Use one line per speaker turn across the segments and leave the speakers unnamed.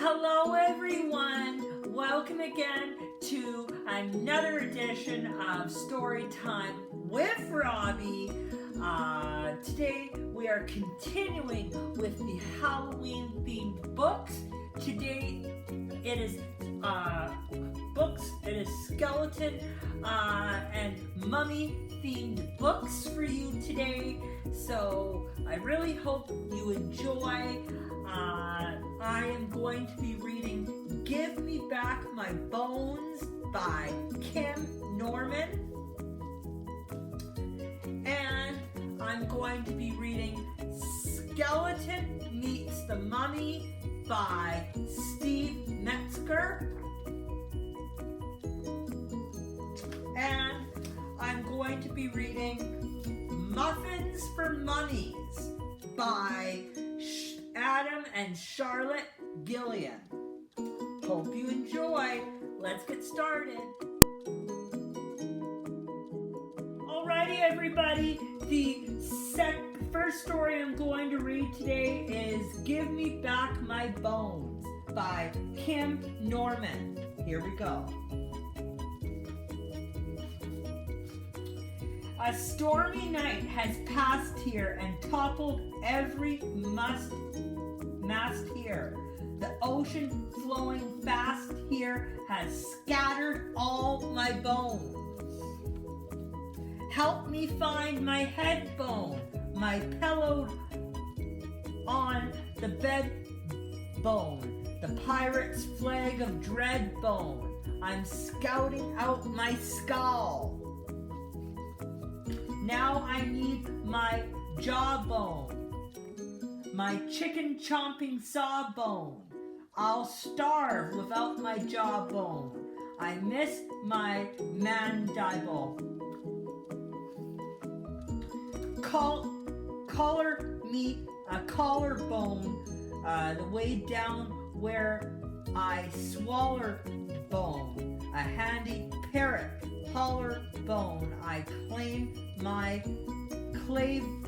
Hello everyone! Welcome again to another edition of Storytime with Robbie. Today we are continuing with the Halloween themed books. Today it is skeleton and mummy themed books for you today. So I really hope you enjoy. I am going to be reading Give Me Back My Bones by Kim Norman. And I'm going to be reading Skeleton Meets the Mummy by Steve Metzger. And I'm going to be reading Muffins for Mummies by Adam and Charlotte Gillian. Hope you enjoy. Let's get started. Alrighty, everybody. The first story I'm going to read today is Give Me Back My Bones by Kim Norman. Here we go. A stormy night has passed here and toppled every mast here. The ocean flowing fast here has scattered all my bones. Help me find my head bone, my pillowed on the bed bone, the pirate's flag of dread bone. I'm scouting out my skull. Now I need my jawbone, my chicken chomping sawbone. I'll starve without my jawbone. I miss my mandible. Collar me a collarbone, the way down where I swaller bone. A handy parrot holler bone. I claim my clavicle.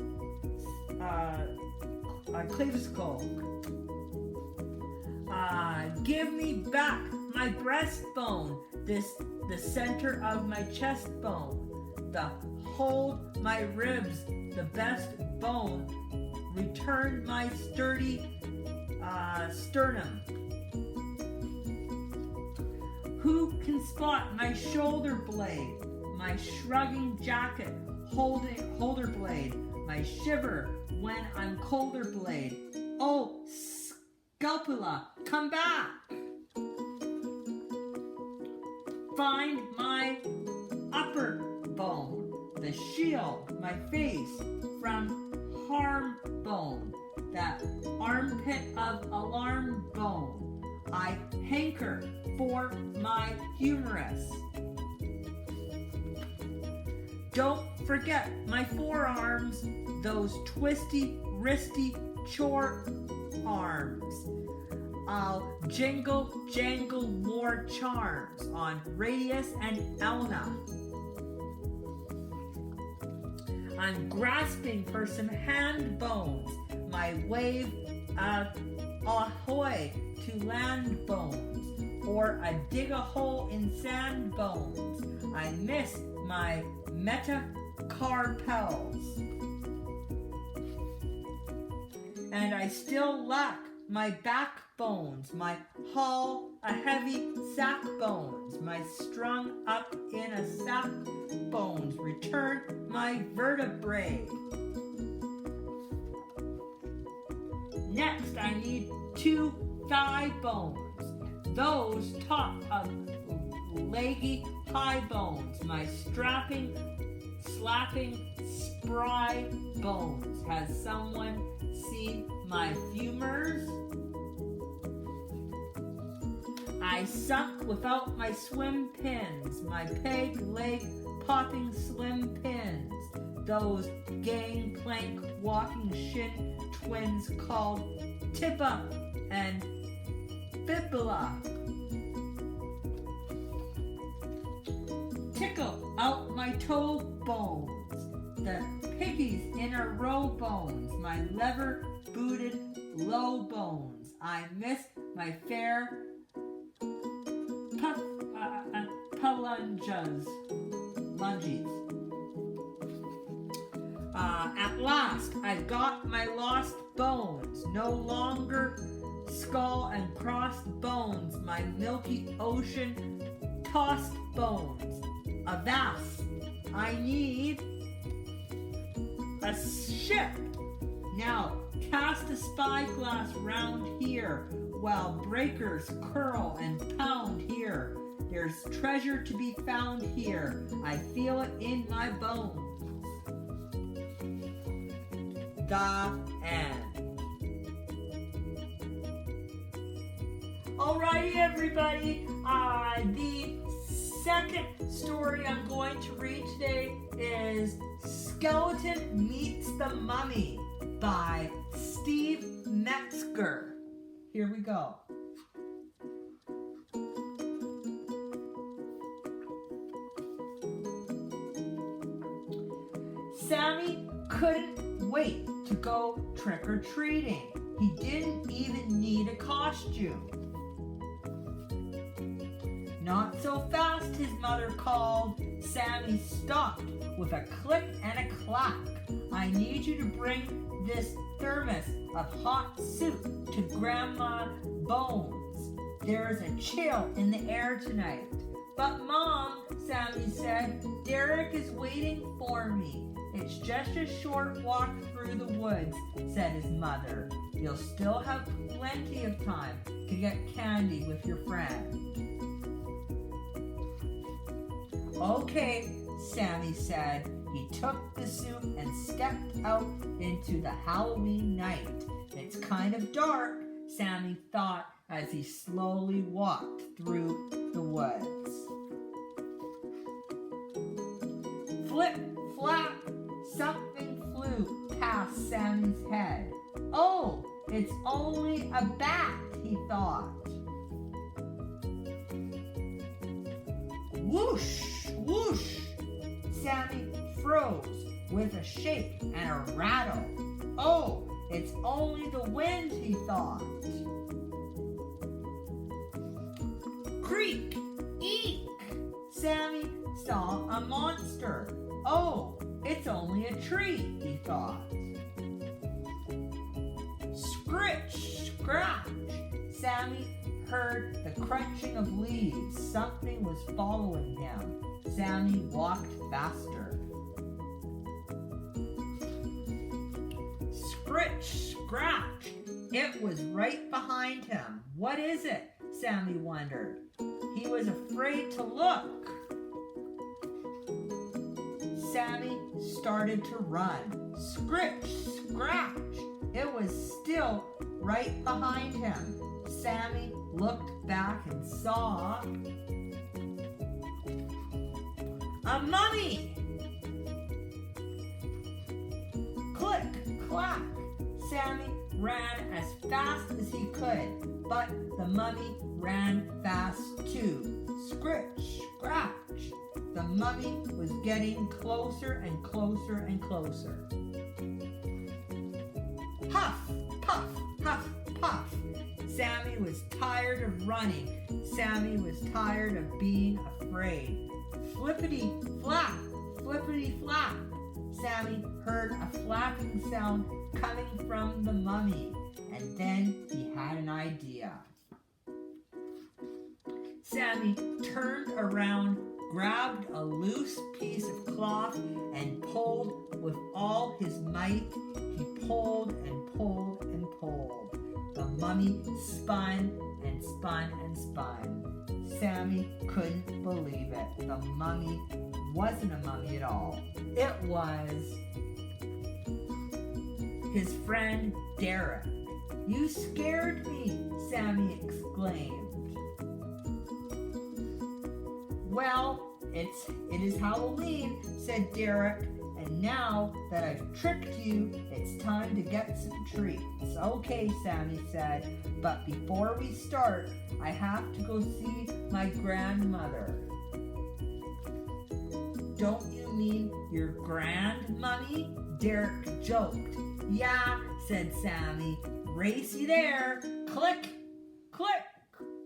Give me back my breastbone, the center of my chest bone, the hold my ribs, the best bone. Return my sturdy sternum. Who can spot my shoulder blade, my shrugging jacket, holder blade, my shiver when I'm colder blade? Oh, scapula, come back! Find my upper bone, the shield, my face from harm bone, that armpit of alarm bone. I hanker for my humerus. Don't forget my forearms, those twisty, wristy chore arms. I'll jingle, jangle more charms on Radius and Elna. I'm grasping for some hand bones, my wave of ahoy to land bones, or a dig a hole in sand bones. I miss my metacarpals. And I still lack my backbones, my hull a heavy sack bones, my strung up in a sack bones. Return my vertebrae. Next I need 2 thigh bones, those top of leggy high bones, my strapping, slapping, spry bones. Has someone seen my femurs? I sunk without my swim pins, my peg leg popping slim pins, those gangplank walking shin twins called Tippa and Fibula. Tickle out my toe bones, the piggies in a row bones, my lever booted low bones. I miss my fair lunges. At last, I've got my lost bones. No longer skull and crossed bones, my milky ocean tossed bones. Avast, I need a ship. Now, cast a spyglass round here, while breakers curl and pound here. There's treasure to be found here. I feel it in my bones. The end. Alrighty, everybody. The second story I'm going to read today is Skeleton Meets the Mummy by Steve Metzger. Here we go. Sammy couldn't wait to go trick-or-treating. He didn't even need a costume. Not so fast, his mother called. Sammy stopped with a click and a clack. I need you to bring this thermos of hot soup to Grandma Bones. There's a chill in the air tonight. But Mom, Sammy said, Derek is waiting for me. It's just a short walk through the woods, said his mother. You'll still have plenty of time to get candy with your friend. Okay, Sammy said. He took the soup and stepped out into the Halloween night. It's kind of dark, Sammy thought as he slowly walked through the woods. Flip, flap, something flew past Sammy's head. Oh, it's only a bat, he thought. Whoosh, whoosh. Sammy froze with a shake and a rattle. Oh, it's only the wind, he thought. Creak, eek. Sammy saw a monster. Oh, it's only a tree, he thought. Scritch, scratch. Sammy heard the crunching of leaves. Something was following him. Sammy walked faster. Scritch, scratch. It was right behind him. What is it? Sammy wondered. He was afraid to look. Sammy started to run. Scritch, scratch. It was still right behind him. Sammy looked back and saw a mummy. Click, clack. Sammy ran as fast as he could, but the mummy ran fast too. Scritch, scratch. The mummy was getting closer and closer and closer. Huff, puff, huff, puff. Sammy was tired of running. Sammy was tired of being afraid. Flippity flap, flippity flap. Sammy heard a flapping sound coming from the mummy, and then he had an idea. Sammy turned around, grabbed a loose piece of cloth, and pulled with all his might. He pulled and pulled and pulled. The mummy spun and spun and spun. Sammy couldn't believe it. The mummy wasn't a mummy at all. It was his friend Derek. You scared me, Sammy exclaimed. Well, it is Halloween, said Derek, and now that I've tricked you, it's time to get some treats. Okay, Sammy said, but before we start, I have to go see my grandmother. Don't you mean your grandmummy? Derek joked. Yeah, said Sammy. Racy there. Click, click,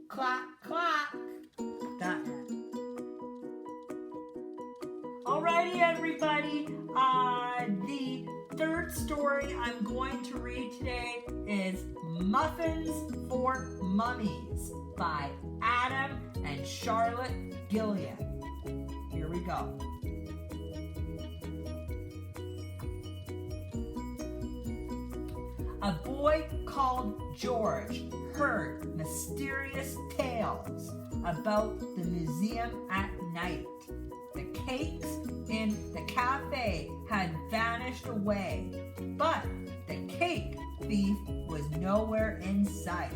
clack, clack. That. Alrighty, everybody. The third story I'm going to read today is Muffins for Mummies by Adam and Charlotte Gilliam. Here we go. A boy called George heard mysterious tales about the museum at night. The cakes in the cafe had vanished away, but the cake thief was nowhere in sight.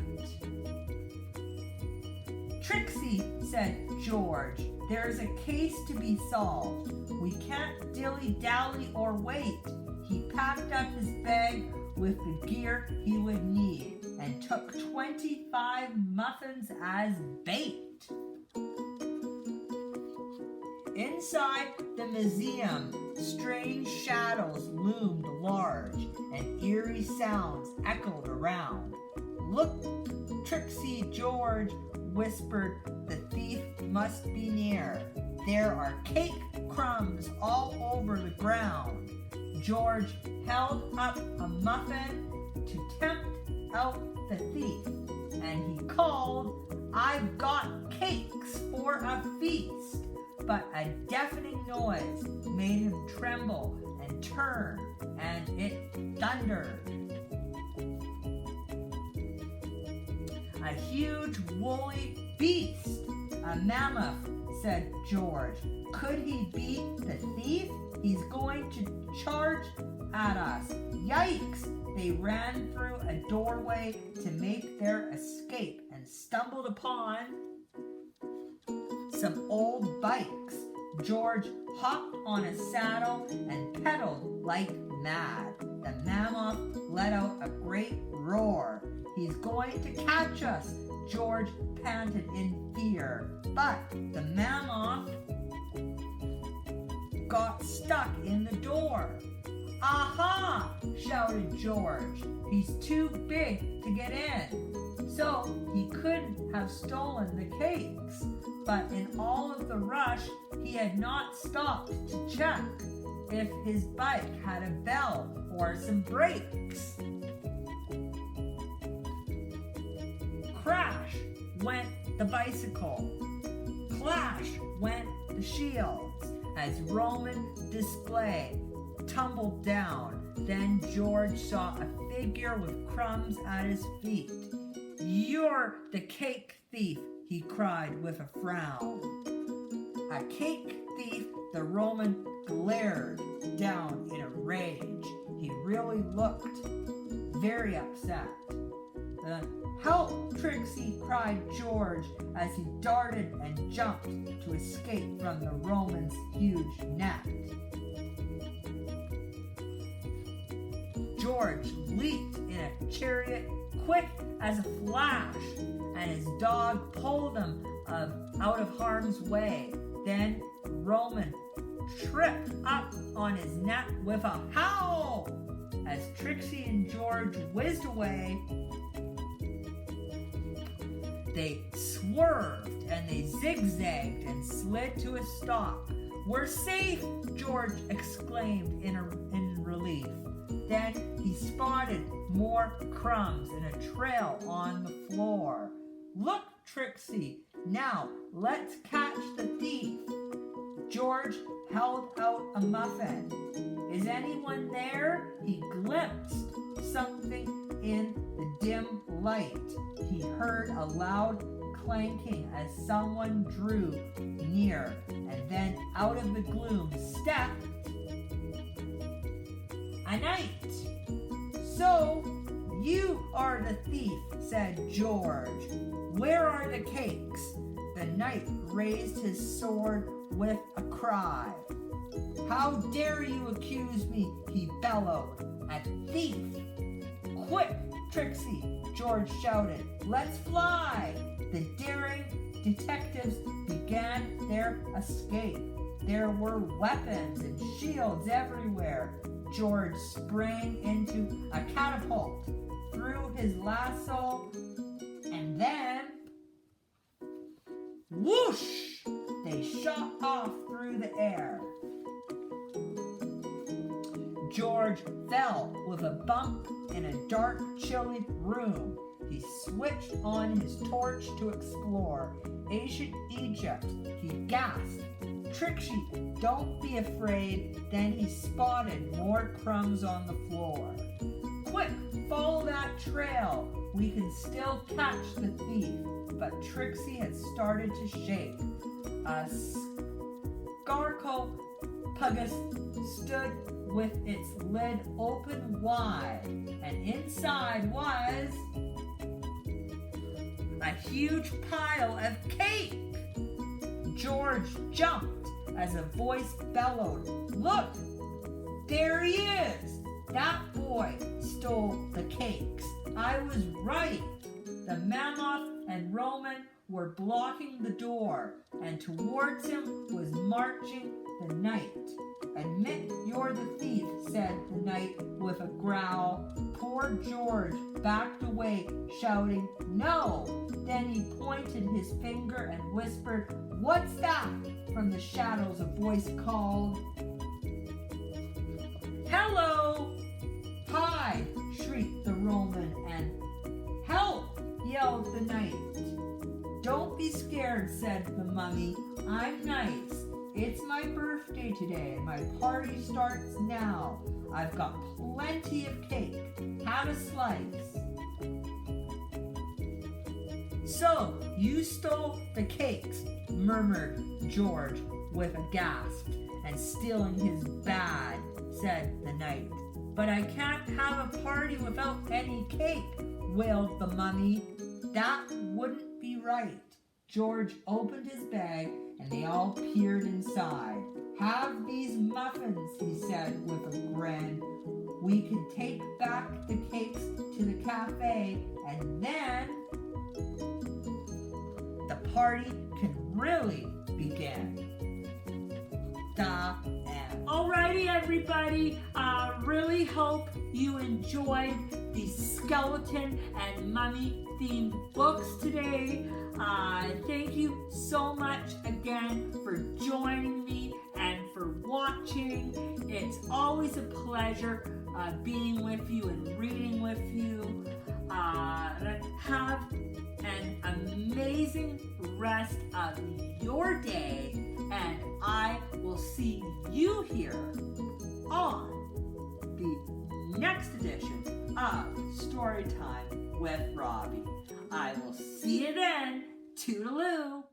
Trixie, said George, there's a case to be solved. We can't dilly-dally or wait. He packed up his bag with the gear he would need and took 25 muffins as bait. Inside the museum, strange shadows loomed large and eerie sounds echoed around. Look, Trixie, George whispered, the thief must be near. There are cake crumbs all over the ground. George held up a muffin to tempt out the thief, and he called, I've got cakes for a feast. But a deafening noise made him tremble and turn, and it thundered. A huge woolly beast, a mammoth, said George. Could he be the thief? He's going to charge at us. Yikes! They ran through a doorway to make their escape and stumbled upon some old bikes. George hopped on a saddle and pedaled like mad. The mammoth let out a great roar. He's going to catch us, George panted in fear. But the mammoth got stuck in the door. Aha! Shouted George. He's too big to get in. So he couldn't have stolen the cakes. But in all of the rush, he had not stopped to check if his bike had a bell or some brakes. Crash went the bicycle. Clash went the shields as Roman display tumbled down. Then George saw a figure with crumbs at his feet. You're the cake thief, he cried with a frown. A cake thief, the Roman glared down in a rage. He really looked very upset. Help, Trixie, cried George as he darted and jumped to escape from the Roman's huge net. George leaped in a chariot quick as a flash, and his dog pulled him out of harm's way. Then Roman tripped up on his net with a howl. As Trixie and George whizzed away, they swerved and they zigzagged and slid to a stop. We're safe, George exclaimed in relief. Then he spotted more crumbs in a trail on the floor. Look, Trixie, now let's catch the thief. George held out a muffin. Is anyone there? He glimpsed something in the dim light. He heard a loud clanking as someone drew near, and then out of the gloom stepped a knight. So you are the thief, said George. Where are the cakes? The knight raised his sword with a cry. How dare you accuse me, he bellowed. A thief! Quick, Trixie, George shouted. Let's fly! The daring detectives began their escape. There were weapons and shields everywhere. George sprang into a catapult, threw his lasso, and then
through the air. George fell with a bump in a dark, chilly room. He switched on his torch to explore ancient Egypt. He gasped, "Trixie, don't be afraid." Then he spotted more crumbs on the floor. "Quick, follow that trail. We can still catch the thief." But Trixie had started to shake. A sarcophagus stood with its lid open wide, and inside was a huge pile of cake. George jumped as a voice bellowed, "Look, there he is! That boy stole the cakes. I was right." The mammoth and Roman were blocking the door, and towards him was marching the knight. "Admit you're the thief," said the knight with a growl. Poor George backed away, shouting, "No!" Then he pointed his finger and whispered, "What's that?" From the shadows a voice called, "Hello!" "Hi!" shrieked the Roman, and "Help!" yelled the knight. "Don't be scared," said the mummy. "I'm nice. It's my birthday today, and my party starts now. I've got plenty of cake. Have a slice." "So, you stole the cakes," murmured George with a gasp. "And stealing is bad," said the knight. "But I can't have a party without any cake," wailed the mummy. "That wouldn't be right." George opened his bag, and they all peered inside. "Have these muffins," he said with a grin. "We can take back the cakes to the cafe, and then the party can really begin." The end. Alrighty, everybody. Really hope you enjoyed the skeleton and mummy themed books today. Thank you so much again for joining me and for watching. It's always a pleasure being with you and reading with you. Have an amazing rest of your day, and I will see you here on the next edition of Storytime with Robbie. I will see you then. Toodaloo!